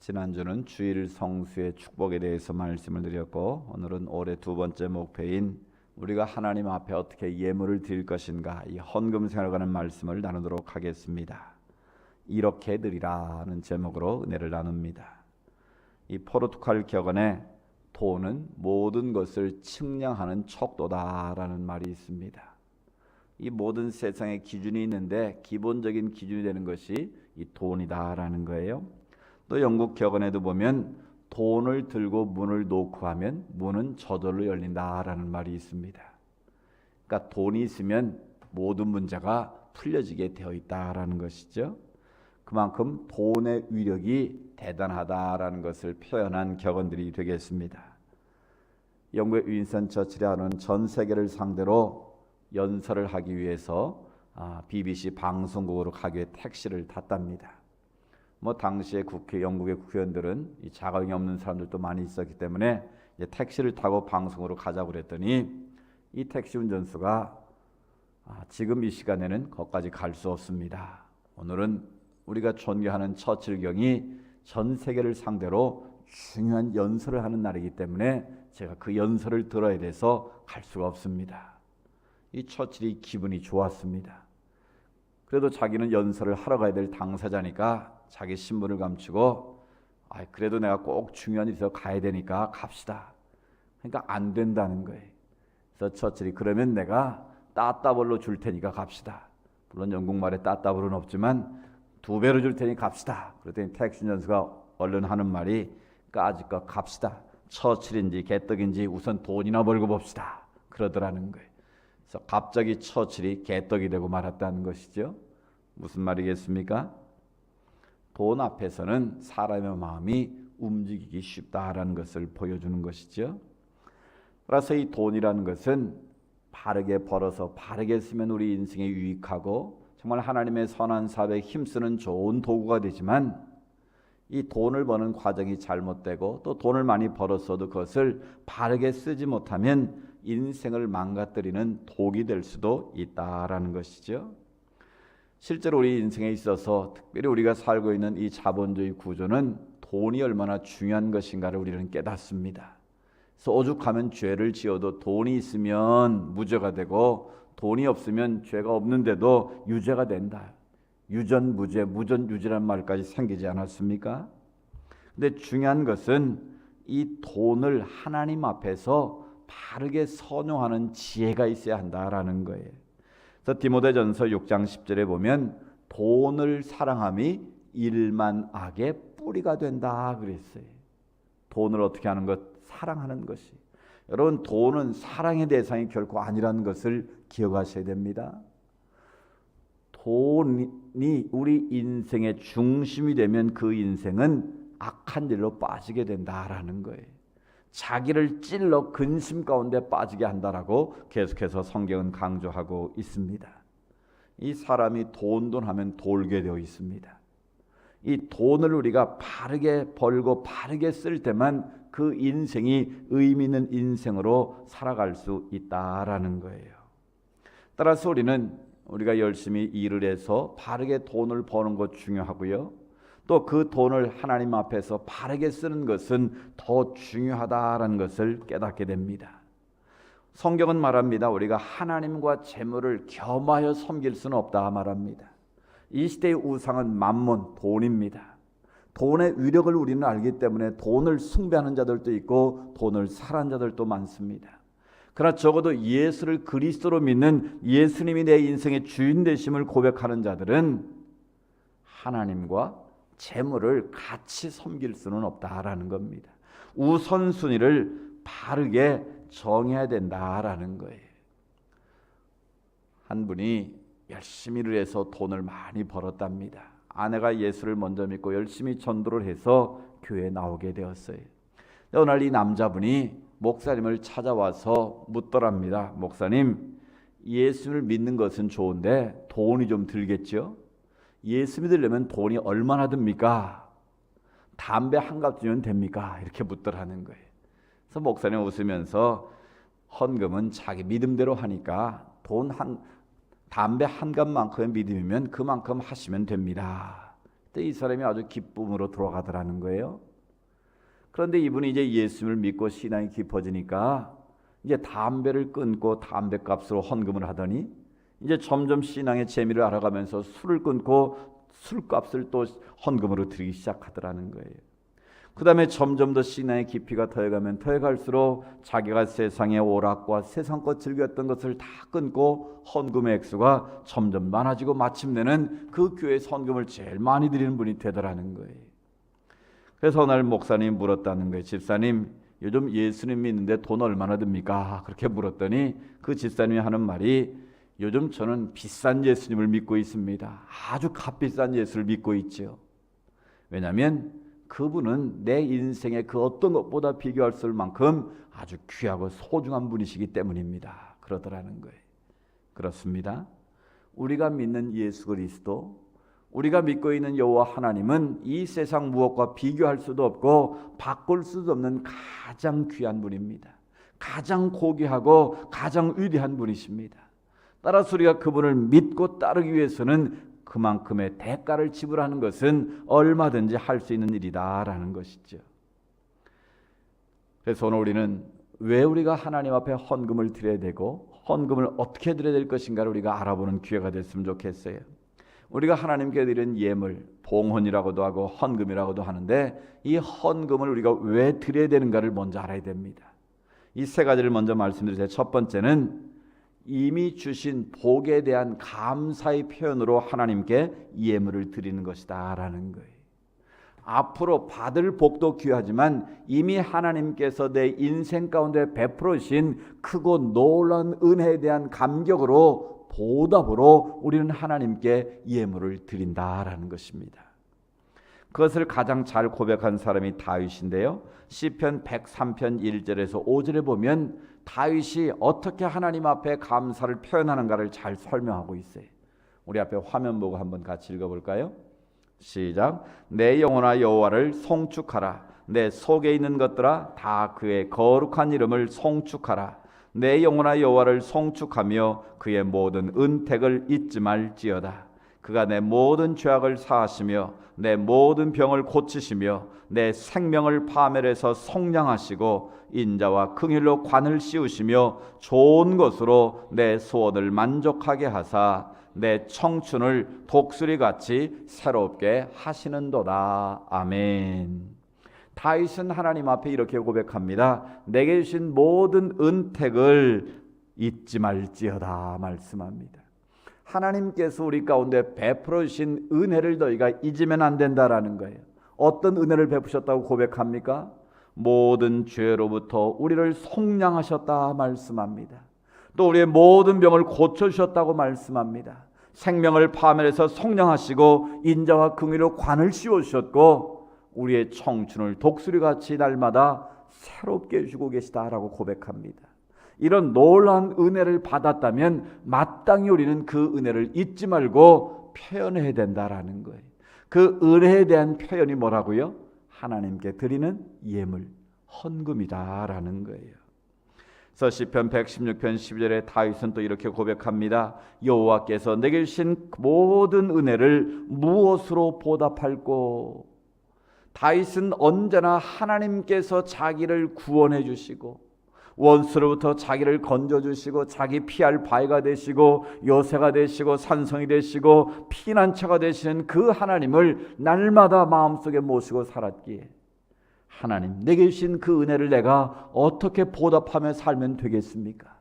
지난주는 주일 성수의 축복에 대해서 말씀을 드렸고, 오늘은 올해 두 번째 목표인 우리가 하나님 앞에 어떻게 예물을 드릴 것인가, 이 헌금 생활에 관한 말씀을 나누도록 하겠습니다. 이렇게 드리라는 제목으로 은혜를 나눕니다. 이 포르투갈 격언에 돈은 모든 것을 측량하는 척도다라는 말이 있습니다. 이 모든 세상의 기준이 있는데 기본적인 기준이 되는 것이 이 돈이다라는 거예요. 또 영국 격언에도 보면 돈을 들고 문을 놓고 하면 문은 저절로 열린다라는 말이 있습니다. 그러니까 돈이 있으면 모든 문제가 풀려지게 되어 있다라는 것이죠. 그만큼 돈의 위력이 대단하다라는 것을 표현한 격언들이 되겠습니다. 영국의 윈스턴 처칠이라는 전 세계를 상대로 연설을 하기 위해서 BBC 방송국으로 가기 위해 택시를 탔답니다. 당시에 영국의 국회의원들은 이 자격이 없는 사람들도 많이 있었기 때문에 이제 택시를 타고 방송으로 가자고 그랬더니 이 택시 운전수가 지금 이 시간에는 거기까지 갈 수 없습니다. 오늘은 우리가 존경하는 처칠 경이 전 세계를 상대로 중요한 연설을 하는 날이기 때문에 제가 그 연설을 들어야 돼서 갈 수가 없습니다. 이 처칠이 기분이 좋았습니다. 그래도 자기는 연설을 하러 가야 될 당사자니까 자기 신분을 감추고 그래도 내가 꼭 중요한 일이 있어서 가야 되니까 갑시다. 그러니까 안 된다는 거예요. 그래서 처칠이 그러면 내가 따따블로 줄 테니까 갑시다. 물론 영국말에 따따블은 없지만 2배로 줄 테니 갑시다. 그랬더니 택시 운전수가 얼른 하는 말이 까짓거 갑시다. 처칠인지 개떡인지 우선 돈이나 벌고 봅시다. 그러더라는 거예요. 그래서 갑자기 처칠이 개떡이 되고 말았다는 것이죠. 무슨 말이겠습니까? 돈 앞에서는 사람의 마음이 움직이기 쉽다라는 것을 보여주는 것이죠. 그래서 이 돈이라는 것은 바르게 벌어서 바르게 쓰면 우리 인생에 유익하고 정말 하나님의 선한 사업에 힘쓰는 좋은 도구가 되지만 이 돈을 버는 과정이 잘못되고 또 돈을 많이 벌었어도 그것을 바르게 쓰지 못하면 인생을 망가뜨리는 독이 될 수도 있다라는 것이죠. 실제로 우리 인생에 있어서 특별히 우리가 살고 있는 이 자본주의 구조는 돈이 얼마나 중요한 것인가를 우리는 깨닫습니다. 그래서 오죽하면 죄를 지어도 돈이 있으면 무죄가 되고 돈이 없으면 죄가 없는데도 유죄가 된다. 유전무죄, 무전유죄라는 말까지 생기지 않았습니까? 근데 중요한 것은 이 돈을 하나님 앞에서 바르게 선용하는 지혜가 있어야 한다라는 거예요. 그래서 디모데전서 6장 10절에 보면 돈을 사랑함이 일만 악의 뿌리가 된다 그랬어요. 돈을 어떻게 하는 것? 사랑하는 것이. 여러분, 돈은 사랑의 대상이 결코 아니라는 것을 기억하셔야 됩니다. 돈이 우리 인생의 중심이 되면 그 인생은 악한 일로 빠지게 된다라는 거예요. 자기를 찔러 근심 가운데 빠지게 한다라고 계속해서 성경은 강조하고 있습니다. 이 사람이 돈 하면 돌게 되어 있습니다. 이 돈을 우리가 바르게 벌고 바르게 쓸 때만 그 인생이 의미 있는 인생으로 살아갈 수 있다라는 거예요. 따라서 우리가 열심히 일을 해서 바르게 돈을 버는 것 중요하고요. 또 그 돈을 하나님 앞에서 바르게 쓰는 것은 더 중요하다라는 것을 깨닫게 됩니다. 성경은 말합니다. 우리가 하나님과 재물을 겸하여 섬길 수는 없다 말합니다. 이 시대의 우상은 만몬, 돈입니다. 돈의 위력을 우리는 알기 때문에 돈을 숭배하는 자들도 있고 돈을 사랑하는 자들도 많습니다. 그러나 적어도 예수를 그리스도로 믿는 예수님이 내 인생의 주인 되심을 고백하는 자들은 하나님과 재물을 같이 섬길 수는 없다라는 겁니다. 우선순위를 바르게 정해야 된다라는 거예요. 한 분이 열심히 일을 해서 돈을 많이 벌었답니다. 아내가 예수를 먼저 믿고 열심히 전도를 해서 교회에 나오게 되었어요. 어느 날 이 남자분이 목사님을 찾아와서 묻더랍니다. 목사님, 예수를 믿는 것은 좋은데 돈이 좀 들겠죠? 예수 믿으려면 돈이 얼마나 듭니까? 담배 한 갑 주면 됩니까? 이렇게 묻더라는 거예요. 그래서 목사님 웃으면서 헌금은 자기 믿음대로 하니까 담배 한 갑만큼의 믿음이면 그만큼 하시면 됩니다. 이 사람이 아주 기쁨으로 돌아가더라는 거예요. 그런데 이분이 이제 예수님을 믿고 신앙이 깊어지니까 이제 담배를 끊고 담배값으로 헌금을 하더니 이제 점점 신앙의 재미를 알아가면서 술을 끊고 술값을 또 헌금으로 드리기 시작하더라는 거예요. 그 다음에 점점 더 신앙의 깊이가 더해가면 더해갈수록 자기가 세상의 오락과 세상껏 즐겼던 것을 다 끊고 헌금의 액수가 점점 많아지고 마침내는 그 교회 헌금을 제일 많이 드리는 분이 되더라는 거예요. 그래서 어느 날 목사님이 물었다는 거예요. 집사님, 요즘 예수님 믿는데 돈 얼마나 듭니까? 그렇게 물었더니 그 집사님이 하는 말이 요즘 저는 비싼 예수님을 믿고 있습니다. 아주 값비싼 예수를 믿고 있죠. 왜냐하면 그분은 내 인생의 그 어떤 것보다 비교할 수 없을 만큼 아주 귀하고 소중한 분이시기 때문입니다. 그러더라는 거예요. 그렇습니다. 우리가 믿는 예수 그리스도, 우리가 믿고 있는 여호와 하나님은 이 세상 무엇과 비교할 수도 없고 바꿀 수도 없는 가장 귀한 분입니다. 가장 고귀하고 가장 위대한 분이십니다. 따라서 우리가 그분을 믿고 따르기 위해서는 그만큼의 대가를 지불하는 것은 얼마든지 할 수 있는 일이다라는 것이죠. 그래서 오늘 우리는 왜 우리가 하나님 앞에 헌금을 드려야 되고 헌금을 어떻게 드려야 될 것인가를 우리가 알아보는 기회가 됐으면 좋겠어요. 우리가 하나님께 드리는 예물, 봉헌이라고도 하고 헌금이라고도 하는데 이 헌금을 우리가 왜 드려야 되는가를 먼저 알아야 됩니다. 이 세 가지를 먼저 말씀드리세요. 첫 번째는 이미 주신 복에 대한 감사의 표현으로 하나님께 예물을 드리는 것이다 라는 거예요. 앞으로 받을 복도 귀하지만 이미 하나님께서 내 인생 가운데 베풀으신 크고 놀라운 은혜에 대한 감격으로 보답으로 우리는 하나님께 예물을 드린다라는 것입니다. 그것을 가장 잘 고백한 사람이 다윗인데요. 시편 103편 1절에서 5절에 보면 다윗이 어떻게 하나님 앞에 감사를 표현하는가를 잘 설명하고 있어요. 우리 앞에 화면 보고 한번 같이 읽어볼까요? 시작. 내 영혼아 여호와를 송축하라. 내 속에 있는 것들아 다 그의 거룩한 이름을 송축하라. 내 영혼아 여호와를 송축하며 그의 모든 은택을 잊지 말지어다. 그가 내 모든 죄악을 사하시며 내 모든 병을 고치시며 내 생명을 파멸해서 속량하시고 인자와 긍휼로 관을 씌우시며 좋은 것으로 내 소원을 만족하게 하사 내 청춘을 독수리같이 새롭게 하시는도다. 아멘. 다윗은 하나님 앞에 이렇게 고백합니다. 내게 주신 모든 은택을 잊지 말지어다 말씀합니다. 하나님께서 우리 가운데 베풀어 주신 은혜를 너희가 잊으면 안 된다라는 거예요. 어떤 은혜를 베푸셨다고 고백합니까? 모든 죄로부터 우리를 속량하셨다 말씀합니다. 또 우리의 모든 병을 고쳐주셨다고 말씀합니다. 생명을 파멸해서 속량하시고 인자와 긍휼로 관을 씌워주셨고 우리의 청춘을 독수리같이 날마다 새롭게 해주고 계시다라고 고백합니다. 이런 놀라운 은혜를 받았다면 마땅히 우리는 그 은혜를 잊지 말고 표현해야 된다라는 거예요. 그 은혜에 대한 표현이 뭐라고요? 하나님께 드리는 예물, 헌금이다라는 거예요. 그래서 시편 116편 12절에 다윗은 또 이렇게 고백합니다. 여호와께서 내게 주신 모든 은혜를 무엇으로 보답할꼬? 다윗은 언제나 하나님께서 자기를 구원해 주시고 원수로부터 자기를 건져주시고 자기 피할 바위가 되시고 요새가 되시고 산성이 되시고 피난처가 되시는 그 하나님을 날마다 마음속에 모시고 살았기에 하나님 내게 주신 그 은혜를 내가 어떻게 보답하며 살면 되겠습니까?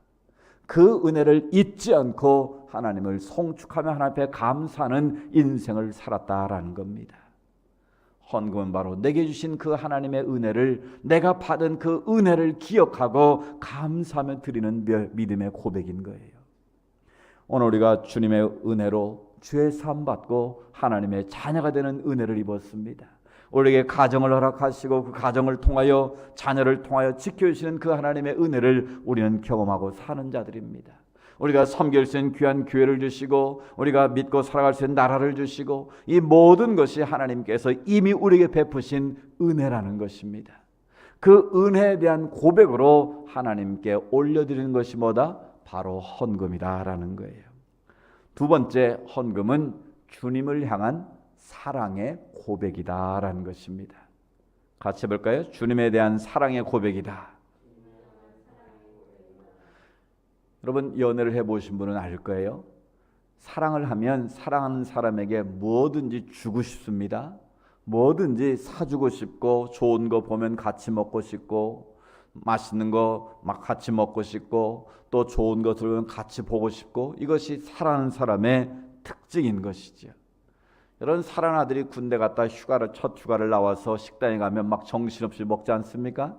그 은혜를 잊지 않고 하나님을 송축하며 하나님 앞에 감사하는 인생을 살았다라는 겁니다. 헌금은 바로 내게 주신 그 하나님의 은혜를, 내가 받은 그 은혜를 기억하고 감사하며 드리는 믿음의 고백인 거예요. 오늘 우리가 주님의 은혜로 죄 사함 받고 하나님의 자녀가 되는 은혜를 입었습니다. 우리에게 가정을 허락하시고 그 가정을 통하여 자녀를 통하여 지켜주시는 그 하나님의 은혜를 우리는 경험하고 사는 자들입니다. 우리가 섬길 수 있는 귀한 교회를 주시고 우리가 믿고 살아갈 수 있는 나라를 주시고 이 모든 것이 하나님께서 이미 우리에게 베푸신 은혜라는 것입니다. 그 은혜에 대한 고백으로 하나님께 올려드리는 것이 뭐다? 바로 헌금이다라는 거예요. 두 번째 헌금은 주님을 향한 사랑의 고백이다라는 것입니다. 같이 해볼까요? 주님에 대한 사랑의 고백이다. 여러분, 연애를 해보신 분은 알 거예요. 사랑을 하면 사랑하는 사람에게 뭐든지 주고 싶습니다. 뭐든지 사주고 싶고, 좋은 거 보면 같이 먹고 싶고, 맛있는 거 막 같이 먹고 싶고, 또 좋은 거 들으면 같이 보고 싶고, 이것이 사랑하는 사람의 특징인 것이죠. 여러분, 사랑하는 아들이 군대 갔다 첫 휴가를 나와서 식당에 가면 막 정신없이 먹지 않습니까?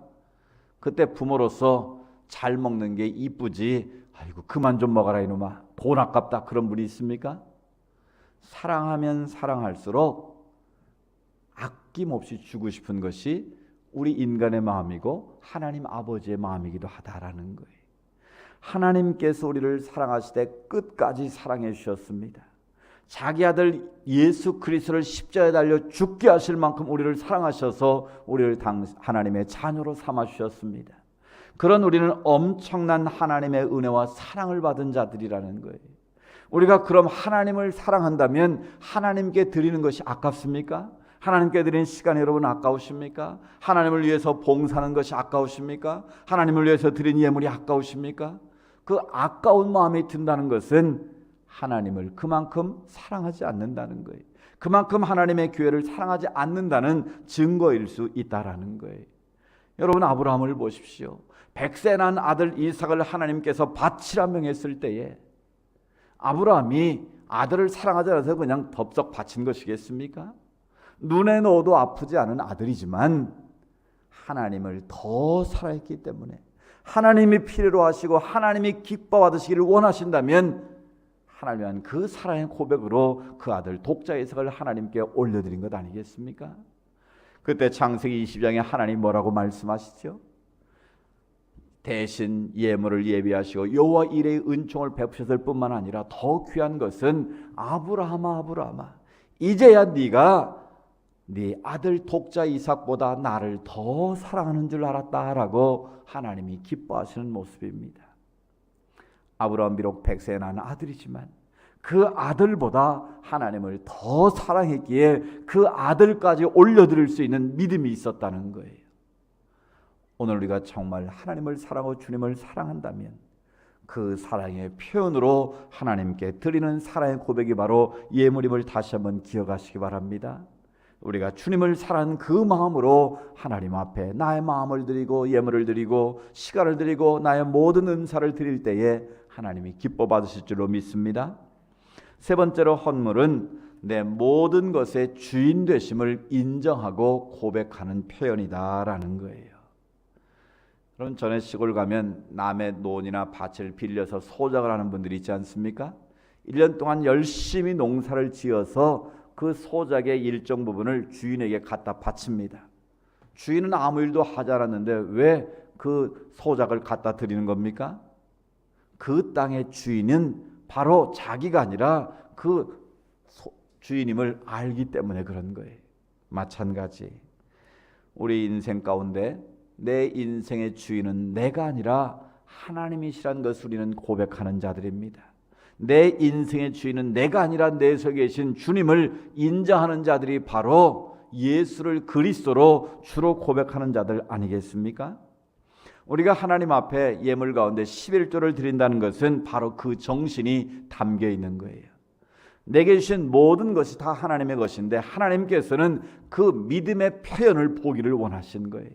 그때 부모로서 잘 먹는 게 이쁘지, 아이고 그만 좀 먹어라 이놈아, 돈 아깝다, 그런 분이 있습니까? 사랑하면 사랑할수록 아낌없이 주고 싶은 것이 우리 인간의 마음이고 하나님 아버지의 마음이기도 하다라는 거예요. 하나님께서 우리를 사랑하시되 끝까지 사랑해 주셨습니다. 자기 아들 예수 그리스도를 십자가에 달려 죽게 하실 만큼 우리를 사랑하셔서 우리를 하나님의 자녀로 삼아 주셨습니다. 그런 우리는 엄청난 하나님의 은혜와 사랑을 받은 자들이라는 거예요. 우리가 그럼 하나님을 사랑한다면 하나님께 드리는 것이 아깝습니까? 하나님께 드리는 시간이 여러분 아까우십니까? 하나님을 위해서 봉사하는 것이 아까우십니까? 하나님을 위해서 드린 예물이 아까우십니까? 그 아까운 마음이 든다는 것은 하나님을 그만큼 사랑하지 않는다는 거예요. 그만큼 하나님의 교회를 사랑하지 않는다는 증거일 수 있다라는 거예요. 여러분, 아브라함을 보십시오. 100세 난 아들 이삭을 하나님께서 바치라 명했을 때에 아브라함이 아들을 사랑하지 않아서 그냥 덥석 바친 것이겠습니까? 눈에 넣어도 아프지 않은 아들이지만 하나님을 더 사랑했기 때문에, 하나님이 필요로 하시고 하나님이 기뻐 받으시기를 원하신다면 하나님은 그 사랑의 고백으로 그 아들 독자 이삭을 하나님께 올려드린 것 아니겠습니까? 그때 창세기 20장에 하나님 뭐라고 말씀하시죠? 대신 예물을 예비하시고 여호와 이레의 은총을 베푸셨을 뿐만 아니라 더 귀한 것은 아브라함아 아브라함아, 이제야 네가 네 아들 독자 이삭보다 나를 더 사랑하는 줄 알았다라고 하나님이 기뻐하시는 모습입니다. 아브라함 비록 100세에 난 아들이지만 그 아들보다 하나님을 더 사랑했기에 그 아들까지 올려드릴 수 있는 믿음이 있었다는 거예요. 오늘 우리가 정말 하나님을 사랑하고 주님을 사랑한다면 그 사랑의 표현으로 하나님께 드리는 사랑의 고백이 바로 예물임을 다시 한번 기억하시기 바랍니다. 우리가 주님을 사랑하는 그 마음으로 하나님 앞에 나의 마음을 드리고 예물을 드리고 시간을 드리고 나의 모든 은사를 드릴 때에 하나님이 기뻐 받으실 줄로 믿습니다. 세 번째로, 헌물은 내 모든 것의 주인 되심을 인정하고 고백하는 표현이다라는 거예요. 그럼 전에 시골 가면 남의 논이나 밭을 빌려서 소작을 하는 분들이 있지 않습니까? 1년 동안 열심히 농사를 지어서 그 소작의 일정 부분을 주인에게 갖다 바칩니다. 주인은 아무 일도 하지 않았는데 왜 그 소작을 갖다 드리는 겁니까? 그 땅의 주인은 바로 자기가 아니라 그 주인임을 알기 때문에 그런 거예요. 마찬가지, 우리 인생 가운데 내 인생의 주인은 내가 아니라 하나님이시라는 것을 우리는 고백하는 자들입니다. 내 인생의 주인은 내가 아니라 내 속에 계신 주님을 인정하는 자들이 바로 예수를 그리스도로 주로 고백하는 자들 아니겠습니까? 우리가 하나님 앞에 예물 가운데 11조를 드린다는 것은 바로 그 정신이 담겨 있는 거예요. 내게 주신 모든 것이 다 하나님의 것인데 하나님께서는 그 믿음의 표현을 보기를 원하신 거예요.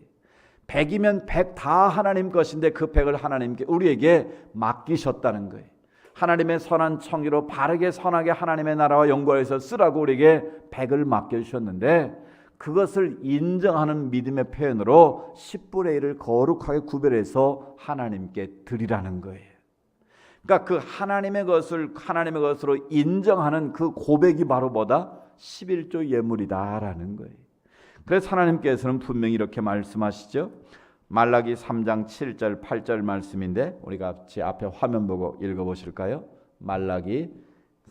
100이면 100 다 하나님 것인데 그 100을 하나님께 우리에게 맡기셨다는 거예요. 하나님의 선한 청기로 바르게 선하게 하나님의 나라와 영광에서 쓰라고 우리에게 100을 맡겨주셨는데 그것을 인정하는 믿음의 표현으로 10분의 1을 거룩하게 구별해서 하나님께 드리라는 거예요. 그러니까 그 하나님의 것을 하나님의 것으로 인정하는 그 고백이 바로 뭐다? 11조 예물이다라는 거예요. 그래서 하나님께서는 분명히 이렇게 말씀하시죠. 말라기 3장 7절 8절 말씀인데 우리가 제 앞에 화면 보고 읽어보실까요? 말라기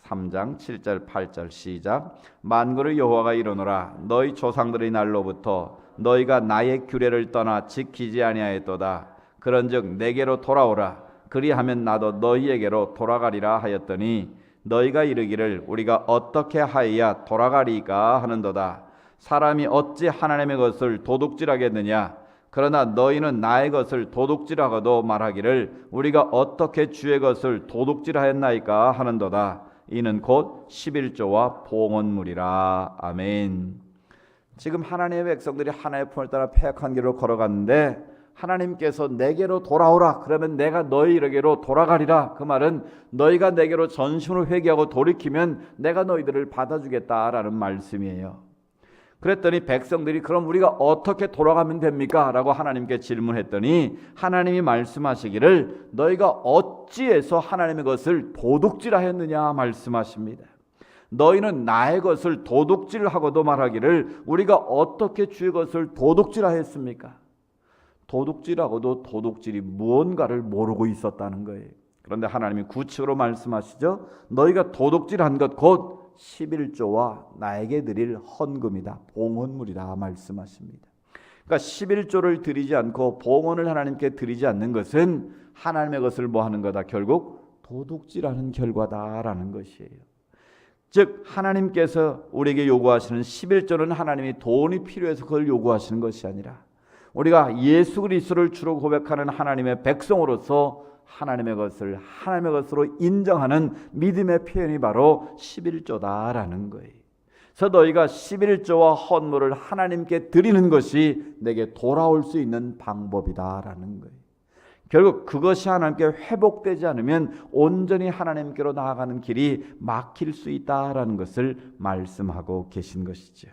3장 7절 8절 시작. 만군의 여호와가 이르노라 너희 조상들의 날로부터 너희가 나의 규례를 떠나 지키지 아니하였도다. 그런즉 내게로 돌아오라. 그리하면 나도 너희에게로 돌아가리라 하였더니 너희가 이르기를 우리가 어떻게 하여야 돌아가리까 하는도다. 사람이 어찌 하나님의 것을 도둑질하겠느냐? 그러나 너희는 나의 것을 도둑질하고도 말하기를 우리가 어떻게 주의 것을 도둑질하였나이까 하는도다. 이는 곧 11조와 봉헌물이라. 아멘. 지금 하나님의 백성들이 하나님의 품을 따라 패역한 길로 걸어갔는데 하나님께서 내게로 돌아오라 그러면 내가 너희에게로 돌아가리라. 그 말은 너희가 내게로 전심으로 회개하고 돌이키면 내가 너희들을 받아주겠다라는 말씀이에요. 그랬더니 백성들이 그럼 우리가 어떻게 돌아가면 됩니까? 라고 하나님께 질문했더니 하나님이 말씀하시기를 너희가 어찌해서 하나님의 것을 도둑질하였느냐 말씀하십니다. 너희는 나의 것을 도둑질하고도 말하기를 우리가 어떻게 주의 것을 도둑질하였습니까? 도둑질하고도 도둑질이 무언가를 모르고 있었다는 거예요. 그런데 하나님이 구체적으로 말씀하시죠. 너희가 도둑질한 것 곧 11조와 나에게 드릴 헌금이다. 봉헌물이다 말씀하십니다. 그러니까 11조를 드리지 않고 봉헌을 하나님께 드리지 않는 것은 하나님의 것을 뭐 하는 거다? 결국 도둑질하는 결과다라는 것이에요. 즉 하나님께서 우리에게 요구하시는 11조는 하나님이 돈이 필요해서 그걸 요구하시는 것이 아니라 우리가 예수 그리스도를 주로 고백하는 하나님의 백성으로서 하나님의 것을 하나님의 것으로 인정하는 믿음의 표현이 바로 11조다라는 거예요. 그래서 너희가 11조와 헌물을 하나님께 드리는 것이 내게 돌아올 수 있는 방법이다라는 거예요. 결국 그것이 하나님께 회복되지 않으면 온전히 하나님께로 나아가는 길이 막힐 수 있다라는 것을 말씀하고 계신 것이죠.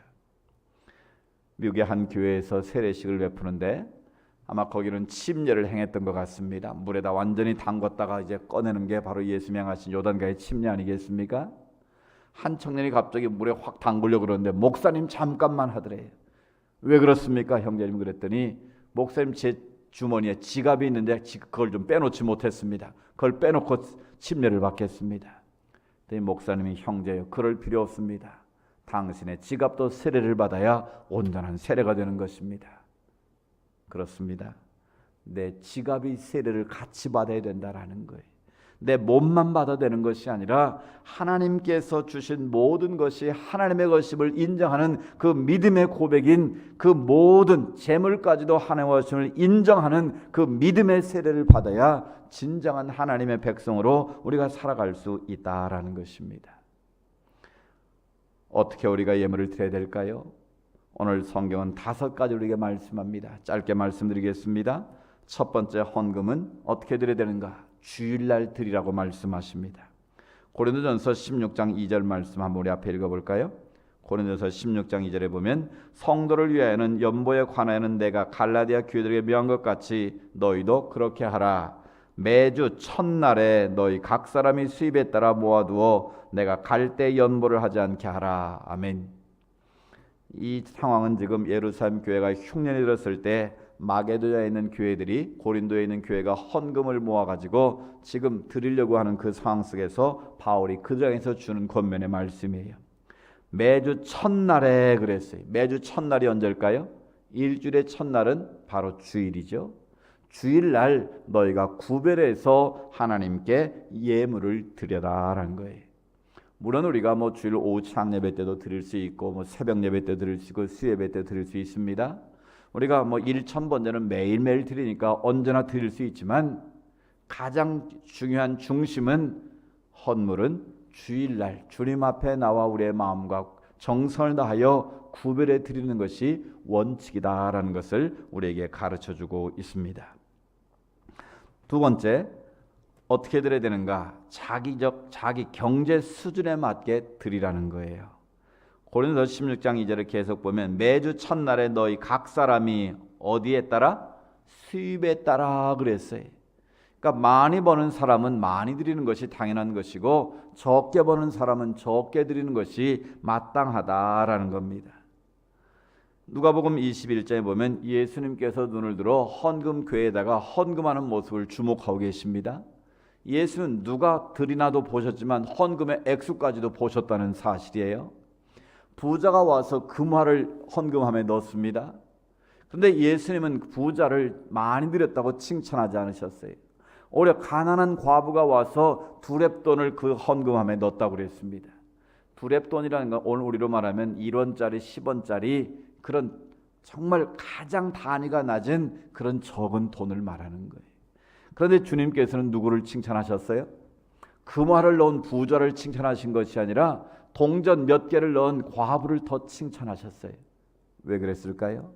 미국의 한 교회에서 세례식을 베푸는데 아마 거기는 침례를 행했던 것 같습니다. 물에다 완전히 담궜다가 이제 꺼내는 게 바로 예수 명하신 요단강의 침례 아니겠습니까? 한 청년이 갑자기 물에 확 담그려고 그러는데 목사님 잠깐만 하더래요. 왜 그렇습니까? 형제님 그랬더니 목사님 제 주머니에 지갑이 있는데 그걸 좀 빼놓지 못했습니다. 그걸 빼놓고 침례를 받겠습니다. 그랬더니 목사님이 형제요 그럴 필요 없습니다. 당신의 지갑도 세례를 받아야 온전한 세례가 되는 것입니다. 그렇습니다. 내 지갑이 세례를 같이 받아야 된다라는 거예요. 내 몸만 받아야 되는 것이 아니라 하나님께서 주신 모든 것이 하나님의 것임을 인정하는 그 믿음의 고백인 그 모든 재물까지도 하나님의 것임을 인정하는 그 믿음의 세례를 받아야 진정한 하나님의 백성으로 우리가 살아갈 수 있다라는 것입니다. 어떻게 우리가 예물을 드려야 될까요? 오늘 성경은 5가지 우리에게 말씀합니다. 짧게 말씀드리겠습니다. 첫 번째 헌금은 어떻게 드려야 되는가? 주일날 드리라고 말씀하십니다. 고린도전서 16장 2절 말씀 한번 우리 앞에 읽어볼까요? 고린도전서 16장 2절에 보면 성도를 위하여는 연보에 관하여는 내가 갈라디아 교회들에게 명한 것 같이 너희도 그렇게 하라. 매주 첫날에 너희 각 사람이 수입에 따라 모아두어 내가 갈 때 연보를 하지 않게 하라. 아멘. 이 상황은 지금 예루살렘 교회가 흉년이 들었을 때 마게도냐에 있는 교회들이 고린도에 있는 교회가 헌금을 모아가지고 지금 드리려고 하는 그 상황 속에서 바울이 그 장에서 주는 권면의 말씀이에요. 매주 첫날에 그랬어요. 매주 첫날이 언제일까요? 일주일의 첫날은 바로 주일이죠. 주일날 너희가 구별해서 하나님께 예물을 드려라라는 거예요. 물론 우리가 주일 오후 창 예배 때도 드릴 수 있고 새벽 예배 때 드릴 수 있고 수예배 때 드릴 수 있습니다. 우리가 1,000번제는 매일매일 드리니까 언제나 드릴 수 있지만 가장 중요한 중심은 헌물은 주일날 주님 앞에 나와 우리의 마음과 정성을 다하여 구별해 드리는 것이 원칙이다라는 것을 우리에게 가르쳐주고 있습니다. 두 번째, 어떻게 드려야 되는가? 자기 경제 수준에 맞게 드리라는 거예요. 고린도서 16장 2절을 계속 보면 매주 첫날에 너희 각 사람이 어디에 따라? 수입에 따라 그랬어요. 그러니까 많이 버는 사람은 많이 드리는 것이 당연한 것이고 적게 버는 사람은 적게 드리는 것이 마땅하다라는 겁니다. 누가복음 21장에 보면 예수님께서 눈을 들어 헌금 궤에다가 헌금하는 모습을 주목하고 계십니다. 예수는 누가 드리나도 보셨지만 헌금의 액수까지도 보셨다는 사실이에요. 부자가 와서 금화를 헌금함에 넣습니다. 그런데 예수님은 부자를 많이 드렸다고 칭찬하지 않으셨어요. 오히려 가난한 과부가 와서 두렙돈을 그 헌금함에 넣었다고 그랬습니다. 두렙돈이라는 건 오늘 우리로 말하면 1원짜리 10원짜리 그런 정말 가장 단위가 낮은 그런 적은 돈을 말하는 거예요. 그런데 주님께서는 누구를 칭찬하셨어요? 금화를 넣은 부자를 칭찬하신 것이 아니라 동전 몇 개를 넣은 과부를 더 칭찬하셨어요. 왜 그랬을까요?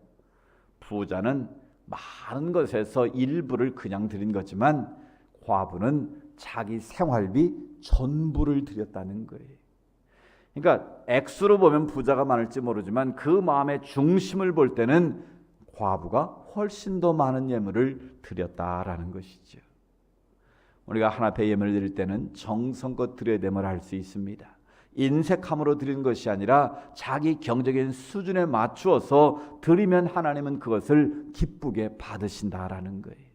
부자는 많은 것에서 일부를 그냥 드린 거지만 과부는 자기 생활비 전부를 드렸다는 거예요. 그러니까 액수로 보면 부자가 많을지 모르지만 그 마음의 중심을 볼 때는 과부가 훨씬 더 많은 예물을 드렸다라는 것이죠. 우리가 하나님 앞에 예물을 드릴 때는 정성껏 드려야 됨을 알 수 있습니다. 인색함으로 드리는 것이 아니라 자기 경제적인 수준에 맞추어서 드리면 하나님은 그것을 기쁘게 받으신다라는 거예요.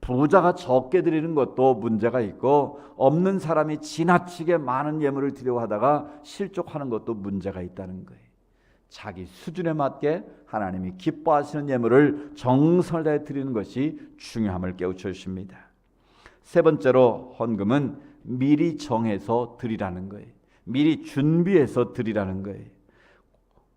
부자가 적게 드리는 것도 문제가 있고 없는 사람이 지나치게 많은 예물을 드리려고 하다가 실족하는 것도 문제가 있다는 거예요. 자기 수준에 맞게 하나님이 기뻐하시는 예물을 정성을 다해 드리는 것이 중요함을 깨우쳐 주십니다. 세 번째로 헌금은 미리 정해서 드리라는 거예요. 미리 준비해서 드리라는 거예요.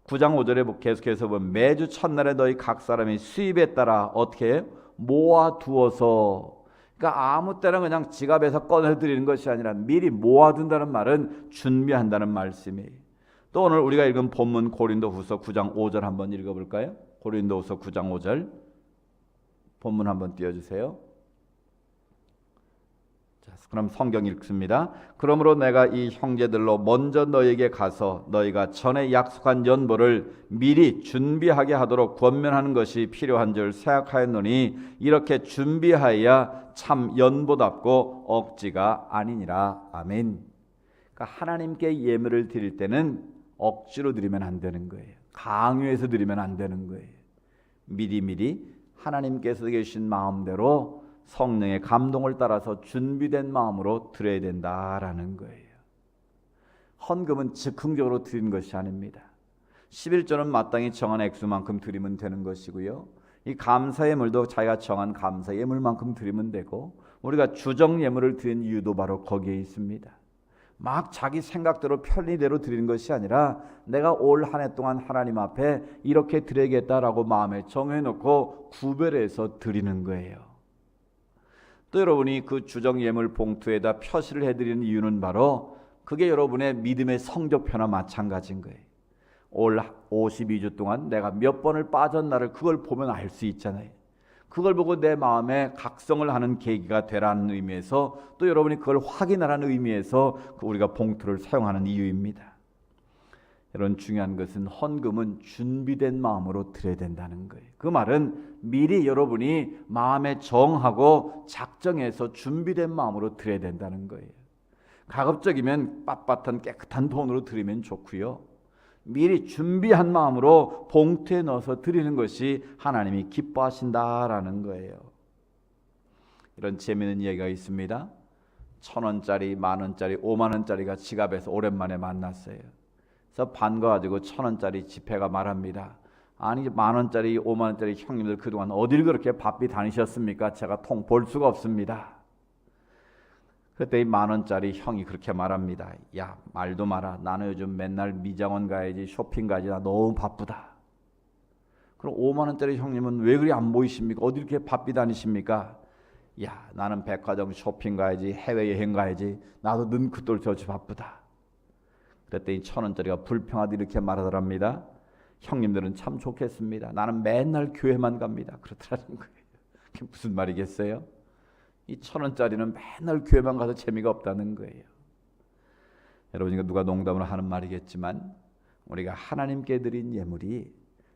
9장 5절에 계속해서 보면 매주 첫날에 너희 각 사람이 수입에 따라 어떻게 해요? 모아두어서, 그러니까 아무 때나 그냥 지갑에서 꺼내드리는 것이 아니라 미리 모아둔다는 말은 준비한다는 말씀이에요. 또 오늘 우리가 읽은 본문 고린도후서 9장 5절 한번 읽어볼까요? 고린도후서 9장 5절 본문 한번 띄워주세요. 그럼 성경 읽습니다. 그러므로 내가 이 형제들로 먼저 너희에게 가서 너희가 전에 약속한 연보를 미리 준비하게 하도록 권면하는 것이 필요한 줄 생각하였노니 이렇게 준비하여야 참 연보답고 억지가 아니니라. 아멘. 그러니까 하나님께 예물을 드릴 때는 억지로 드리면 안 되는 거예요. 강요해서 드리면 안 되는 거예요. 미리미리 하나님께서 계신 마음대로 성령의 감동을 따라서 준비된 마음으로 드려야 된다라는 거예요. 헌금은 즉흥적으로 드리는 것이 아닙니다. 11조는 마땅히 정한 액수만큼 드리면 되는 것이고요. 이 감사 예물도 자기가 정한 감사 예물만큼 드리면 되고, 우리가 주정 예물을 드린 이유도 바로 거기에 있습니다. 막 자기 생각대로 편리대로 드리는 것이 아니라 내가 올 한 해 동안 하나님 앞에 이렇게 드려야겠다라고 마음에 정해놓고 구별해서 드리는 거예요. 또 여러분이 그 주정 예물 봉투에다 표시를 해드리는 이유는 바로 그게 여러분의 믿음의 성적표나 마찬가지인 거예요. 올 52주 동안 내가 몇 번을 빠졌나를 그걸 보면 알 수 있잖아요. 그걸 보고 내 마음에 각성을 하는 계기가 되라는 의미에서, 또 여러분이 그걸 확인하라는 의미에서 우리가 봉투를 사용하는 이유입니다. 이런 중요한 것은 헌금은 준비된 마음으로 드려야 된다는 거예요. 그 말은 미리 여러분이 마음에 정하고 작정해서 준비된 마음으로 드려야 된다는 거예요. 가급적이면 빳빳한 깨끗한 돈으로 드리면 좋고요. 미리 준비한 마음으로 봉투에 넣어서 드리는 것이 하나님이 기뻐하신다라는 거예요. 이런 재미있는 이야기가 있습니다. 1,000원짜리, 만원짜리, 5만원짜리가 지갑에서 오랜만에 만났어요. 그래서 반가워가지고 1,000원짜리 지폐가 말합니다. 아니, 만원짜리, 5만원짜리 형님들 그동안 어딜 그렇게 바삐 다니셨습니까? 제가 통 볼 수가 없습니다. 그때 이 만원짜리 형이 그렇게 말합니다. 야, 말도 마라. 나는 요즘 맨날 미장원 가야지, 쇼핑 가야지, 나 너무 바쁘다. 그럼 5만원짜리 형님은 왜 그리 안 보이십니까? 어디 이렇게 바삐 다니십니까? 야, 나는 백화점 쇼핑 가야지, 해외여행 가야지, 나도 눈그돌 저지 바쁘다. 그랬더니 1,000원짜리가 불평하듯 이렇게 말하더랍니다. 형님들은 참 좋겠습니다. 나는 맨날 교회만 갑니다. 그렇더라는 거예요. 그게 무슨 말이겠어요? 이 1,000원짜리는 맨날 교회만 가서 재미가 없다는 거예요. 여러분, 누가 농담으로 하는 말이겠지만 우리가 하나님께 드린 예물이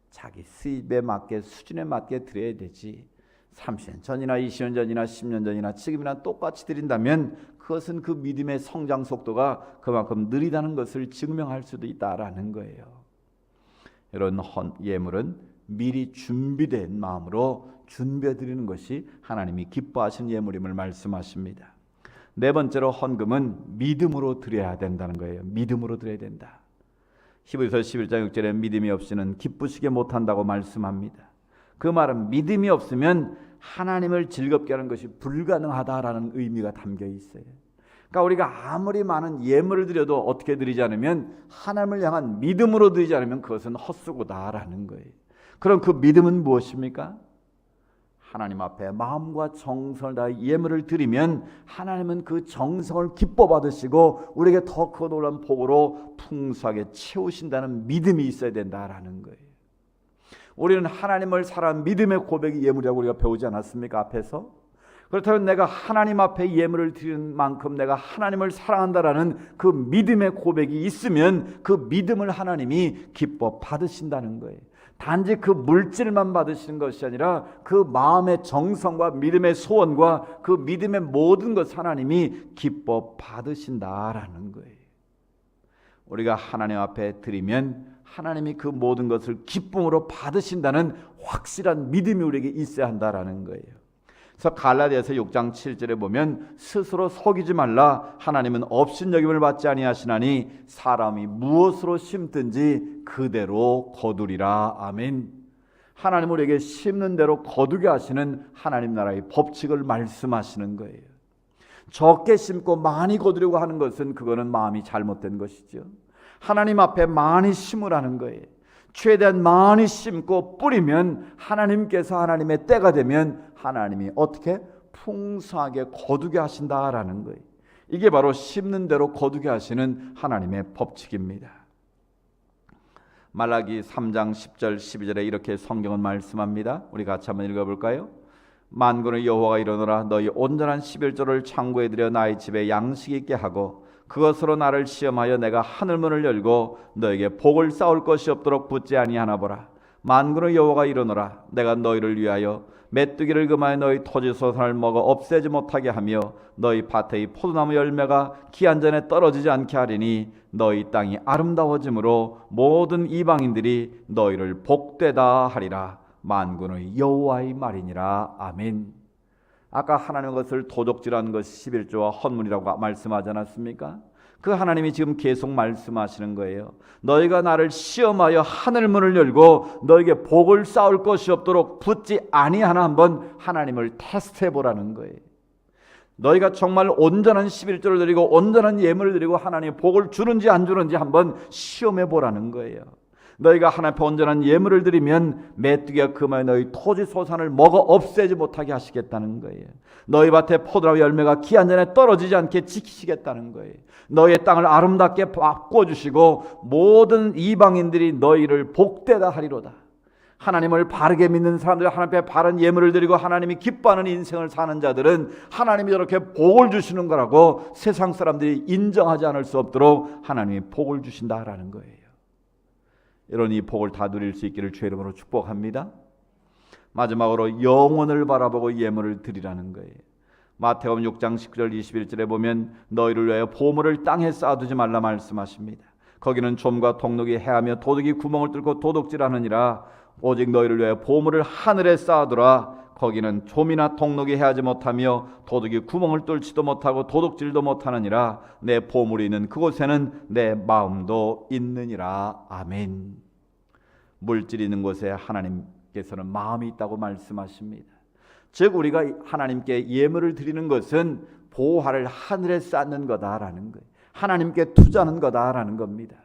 자기 수입에 맞게, 수준에 맞게 드려야 되지, 30년 전이나 20년 전이나 10년 전이나 지금이나 똑같이 드린다면 그것은 그 믿음의 성장 속도가 그만큼 느리다는 것을 증명할 수도 있다라는 거예요. 이런 예물은 미리 준비된 마음으로 준비해 드리는 것이 하나님이 기뻐하시는 예물임을 말씀하십니다. 네 번째로 헌금은 믿음으로 드려야 된다는 거예요. 믿음으로 드려야 된다. 히브리서 11장 6절에 믿음이 없이는 기쁘시게 못한다고 말씀합니다. 그 말은 믿음이 없으면 하나님을 즐겁게 하는 것이 불가능하다라는 의미가 담겨 있어요. 그러니까 우리가 아무리 많은 예물을 드려도 어떻게 드리지 않으면, 하나님을 향한 믿음으로 드리지 않으면 그것은 헛수고다라는 거예요. 그럼 그 믿음은 무엇입니까? 하나님 앞에 마음과 정성을 다해 예물을 드리면 하나님은 그 정성을 기뻐 받으시고 우리에게 더 큰 놀라운 복으로 풍성하게 채우신다는 믿음이 있어야 된다라는 거예요. 우리는 하나님을 사랑하는 믿음의 고백이 예물이라고 우리가 배우지 않았습니까? 앞에서. 그렇다면 내가 하나님 앞에 예물을 드리는 만큼 내가 하나님을 사랑한다라는 그 믿음의 고백이 있으면 그 믿음을 하나님이 기뻐 받으신다는 거예요. 단지 그 물질만 받으시는 것이 아니라 그 마음의 정성과 믿음의 소원과 그 믿음의 모든 것 하나님이 기뻐 받으신다라는 거예요. 우리가 하나님 앞에 드리면 하나님이 그 모든 것을 기쁨으로 받으신다는 확실한 믿음이 우리에게 있어야 한다라는 거예요. 그래서 갈라디아서 6장 7절에 보면 스스로 속이지 말라. 하나님은 업신여김을 받지 아니하시나니 사람이 무엇으로 심든지 그대로 거두리라. 아멘. 하나님 우리에게 심는 대로 거두게 하시는 하나님 나라의 법칙을 말씀하시는 거예요. 적게 심고 많이 거두려고 하는 것은 그거는 마음이 잘못된 것이죠. 하나님 앞에 많이 심으라는 거예요. 최대한 많이 심고 뿌리면 하나님께서 하나님의 때가 되면 하나님이 어떻게 풍성하게 거두게 하신다라는 거예요. 이게 바로 심는 대로 거두게 하시는 하나님의 법칙입니다. 말라기 3장 10절 12절에 이렇게 성경은 말씀합니다. 우리 같이 한번 읽어볼까요? 만군의 여호와가 이르노라. 너희 온전한 11조를 창고에 들여 나의 집에 양식 있게 하고 그것으로 나를 시험하여 내가 하늘문을 열고 너에게 복을 쌓을 것이 없도록 붙지 아니하나 보라. 만군의 여호와가 이르노라. 내가 너희를 위하여 메뚜기를 금하여 너희 토지 소산을 먹어 없애지 못하게 하며 너희 밭의 포도나무 열매가 기한 전에 떨어지지 않게 하리니 너희 땅이 아름다워짐으로 모든 이방인들이 너희를 복되다 하리라. 만군의 여호와의 말이니라. 아멘. 아까 하나님의 것을 도적질하는 것이 11조와 헌문이라고 말씀하지 않았습니까? 그 하나님이 지금 계속 말씀하시는 거예요. 너희가 나를 시험하여 하늘문을 열고 너에게 복을 쌓을 것이 없도록 붙지 아니하나 한번 하나님을 테스트해 보라는 거예요. 너희가 정말 온전한 11조를 드리고 온전한 예물을 드리고 하나님의 복을 주는지 안 주는지 한번 시험해 보라는 거예요. 너희가 하나님 앞에 온전한 예물을 드리면 메뚜기가 금하여 너희 토지 소산을 먹어 없애지 못하게 하시겠다는 거예요. 너희 밭에 포도나무 열매가 기한 전에 떨어지지 않게 지키시겠다는 거예요. 너희의 땅을 아름답게 바꿔주시고 모든 이방인들이 너희를 복되다 하리로다. 하나님을 바르게 믿는 사람들, 하나님 앞에 바른 예물을 드리고 하나님이 기뻐하는 인생을 사는 자들은 하나님이 저렇게 복을 주시는 거라고 세상 사람들이 인정하지 않을 수 없도록 하나님이 복을 주신다라는 거예요. 이런 이 복을 다 누릴 수 있기를 주의 이름으로 축복합니다. 마지막으로 영혼을 바라보고 예물을 드리라는 거예요. 마태복음 6장 19절 21절에 보면 너희를 위하여 보물을 땅에 쌓아두지 말라 말씀하십니다. 거기는 좀과 동록이 해하며 도둑이 구멍을 뚫고 도둑질하느니라. 오직 너희를 위하여 보물을 하늘에 쌓아두라. 거기는 좀이나 동록이 해하지 못하며 도둑이 구멍을 뚫지도 못하고 도둑질도 못하느니라. 내 보물이 있는 그곳에는 내 마음도 있느니라. 아멘. 물질이 있는 곳에 하나님께서는 마음이 있다고 말씀하십니다. 즉 우리가 하나님께 예물을 드리는 것은 보화를 하늘에 쌓는 거다라는 거예요. 하나님께 투자하는 거다라는 겁니다.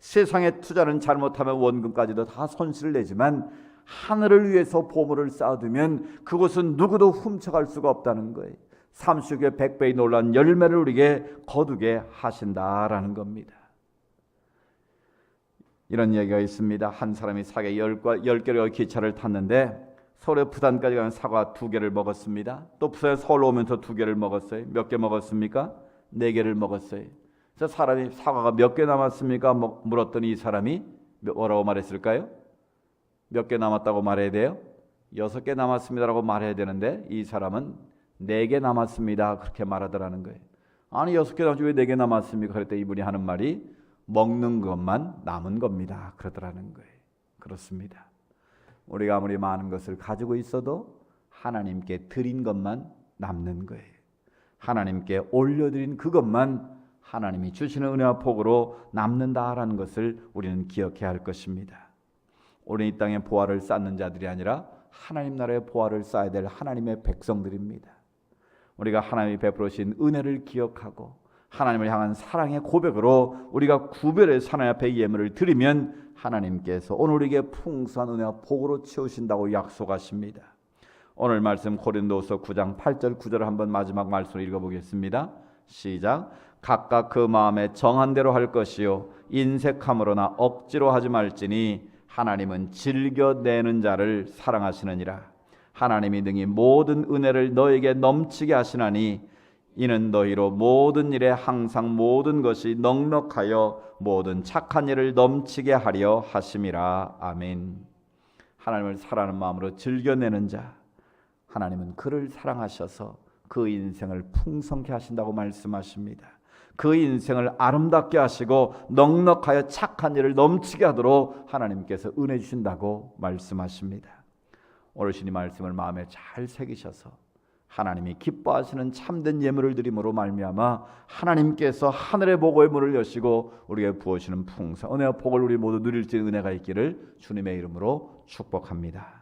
세상에 투자는 잘못하면 원금까지도 다 손실을 내지만 하늘을 위해서 보물을 쌓아두면 그것은 누구도 훔쳐갈 수가 없다는 거예요. 30배 100배의 놀라운 열매를 우리에게 거두게 하신다라는 겁니다. 이런 얘기가 있습니다. 한 사람이 사계 10개의 기차를 탔는데 서울에 부산까지 가는 사과 2개를 먹었습니다. 또 부산에 서울 오면서 2개를 먹었어요. 몇 개 먹었습니까? 4개를 먹었어요. 그래서 사람이 사과가 몇 개 남았습니까? 물었더니 이 사람이 뭐라고 말했을까요? 몇 개 남았다고 말해야 돼요? 6개 남았습니다라고 말해야 되는데 이 사람은 4개 남았습니다 그렇게 말하더라는 거예요. 아니 6개 남았지 왜 4개 남았습니까? 그랬더니 이분이 하는 말이 먹는 것만 남은 겁니다 그러더라는 거예요. 그렇습니다. 우리가 아무리 많은 것을 가지고 있어도 하나님께 드린 것만 남는 거예요. 하나님께 올려드린 그것만 하나님이 주시는 은혜와 복으로 남는다라는 것을 우리는 기억해야 할 것입니다. 우리 이 땅에 보화를 쌓는 자들이 아니라 하나님 나라의 보화를 쌓아야 될 하나님의 백성들입니다. 우리가 하나님이 베풀으신 은혜를 기억하고 하나님을 향한 사랑의 고백으로 우리가 구별해서 하나님 앞에 예물을 드리면 하나님께서 오늘 우리에게 풍성한 은혜와 복으로 채우신다고 약속하십니다. 오늘 말씀 고린도후서 9장 8절 9절을 한번 마지막 말씀으로 읽어보겠습니다. 시작. 각각 그 마음에 정한 대로 할 것이요 인색함으로나 억지로 하지 말지니 하나님은 즐겨내는 자를 사랑하시느니라. 하나님이 능히 모든 은혜를 너에게 넘치게 하시나니 이는 너희로 모든 일에 항상 모든 것이 넉넉하여 모든 착한 일을 넘치게 하려 하심이라. 아멘. 하나님을 사랑하는 마음으로 즐겨내는 자, 하나님은 그를 사랑하셔서 그 인생을 풍성케 하신다고 말씀하십니다. 그 인생을 아름답게 하시고 넉넉하여 착한 일을 넘치게 하도록 하나님께서 은혜 주신다고 말씀하십니다. 오늘 주님 말씀을 마음에 잘 새기셔서 하나님이 기뻐하시는 참된 예물을 드림으로 말미암아 하나님께서 하늘의 복의 문을 여시고 우리에게 부어주시는 풍성 은혜와 복을 우리 모두 누릴 수 있는 은혜가 있기를 주님의 이름으로 축복합니다.